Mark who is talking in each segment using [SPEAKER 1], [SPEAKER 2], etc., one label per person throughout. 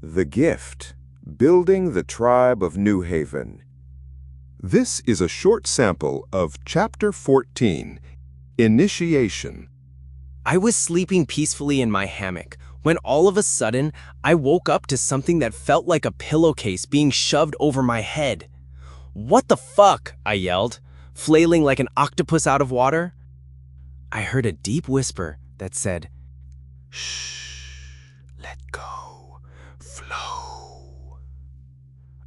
[SPEAKER 1] The Gift, Building the Tribe of New Haven. This is a short sample of Chapter 14, Initiation.
[SPEAKER 2] I was sleeping peacefully in my hammock when all of a sudden I woke up to something that felt like a pillowcase being shoved over my head. "What the fuck?" I yelled, flailing like an octopus out of water. I heard a deep whisper that said, "Shh, let go, flow."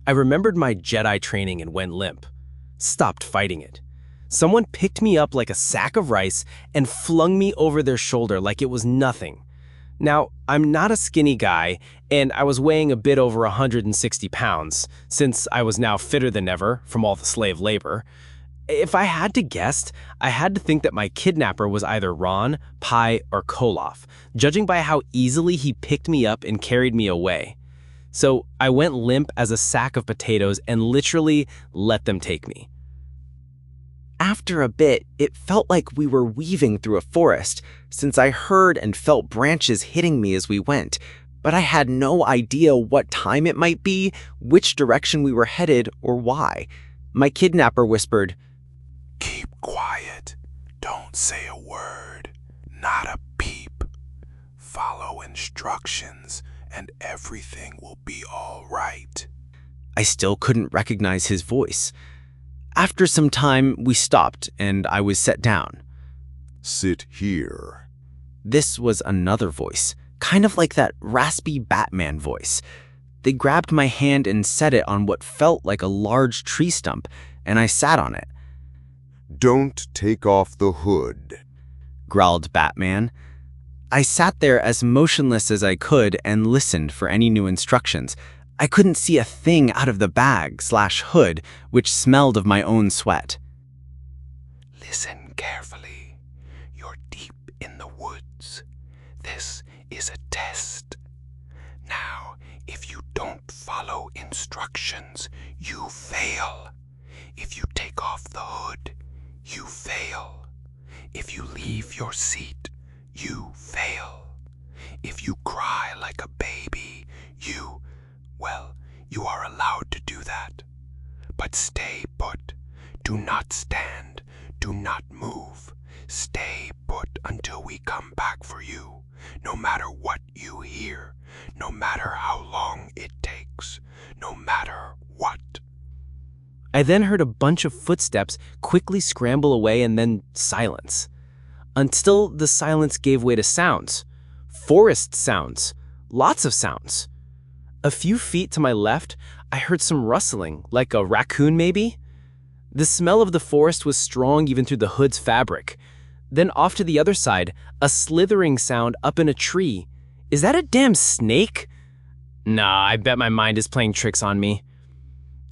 [SPEAKER 2] I remembered my Jedi training and went limp. Stopped fighting it. Someone picked me up like a sack of rice and flung me over their shoulder like it was nothing. Now, I'm not a skinny guy, and I was weighing a bit over 160 pounds, since I was now fitter than ever from all the slave labor. If I had to guess, I had to think that my kidnapper was either Ron, Pi, or Koloff, judging by how easily he picked me up and carried me away. So I went limp as a sack of potatoes and literally let them take me.
[SPEAKER 3] After a bit, it felt like we were weaving through a forest, since I heard and felt branches hitting me as we went, but I had no idea what time it might be, which direction we were headed, or why. My kidnapper whispered,
[SPEAKER 4] "Keep quiet. Don't say a word. Not a peep. Follow instructions, and everything will be all right."
[SPEAKER 3] I still couldn't recognize his voice. After some time, we stopped, and I was set down.
[SPEAKER 1] "Sit here."
[SPEAKER 3] This was another voice, kind of like that raspy Batman voice. They grabbed my hand and set it on what felt like a large tree stump, and I sat on it.
[SPEAKER 1] "Don't take off the hood,"
[SPEAKER 3] growled Batman. I sat there as motionless as I could and listened for any new instructions. I couldn't see a thing out of the bag/hood, which smelled of my own sweat.
[SPEAKER 4] "Listen carefully. You're deep in the woods. This is a test. Now, if you don't follow instructions, you fail. If you take off the hood, you fail. If you leave your seat, you fail. If you cry like a baby, you are allowed to do that. But stay put. Do not stand. Do not move. Stay put until we come back for you, no matter what you hear, no matter how long it takes, no matter what."
[SPEAKER 2] I then heard a bunch of footsteps quickly scramble away and then silence. Until the silence gave way to sounds. Forest sounds. Lots of sounds. A few feet to my left, I heard some rustling, like a raccoon maybe? The smell of the forest was strong even through the hood's fabric. Then off to the other side, a slithering sound up in a tree. Is that a damn snake? Nah, I bet my mind is playing tricks on me.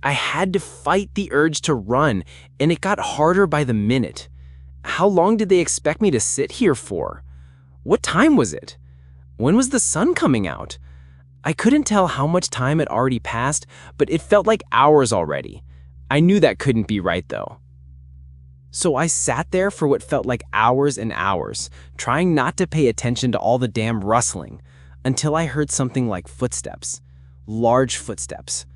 [SPEAKER 2] I had to fight the urge to run, and it got harder by the minute. How long did they expect me to sit here for? What time was it? When was the sun coming out? I couldn't tell how much time had already passed, but it felt like hours already. I knew that couldn't be right though. So I sat there for what felt like hours and hours, trying not to pay attention to all the damn rustling, until I heard something like footsteps. Large footsteps.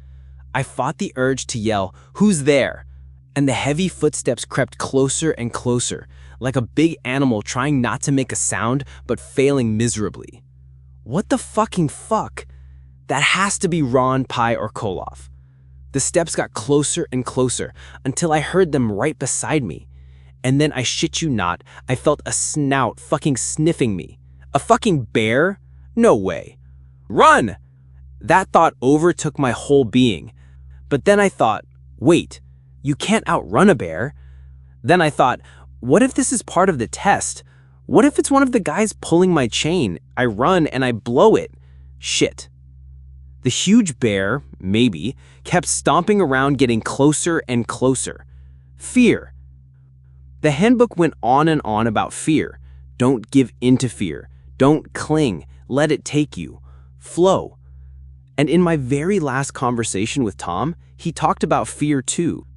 [SPEAKER 2] I fought the urge to yell, "Who's there?" And the heavy footsteps crept closer and closer, like a big animal trying not to make a sound but failing miserably. What the fucking fuck? That has to be Ron, Pi, or Koloff. The steps got closer and closer until I heard them right beside me. And then I shit you not, I felt a snout fucking sniffing me. A fucking bear? No way. Run! That thought overtook my whole being. But then I thought, wait, you can't outrun a bear. Then I thought, what if this is part of the test? What if it's one of the guys pulling my chain? I run and I blow it. Shit. The huge bear, maybe, kept stomping around getting closer and closer. Fear. The handbook went on and on about fear. Don't give in to fear. Don't cling. Let it take you. Flow. And in my very last conversation with Tom, he talked about fear too.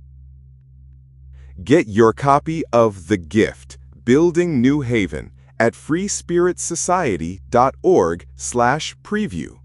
[SPEAKER 1] Get your copy of The Gift, Building New Haven at freespiritssociety.org/preview.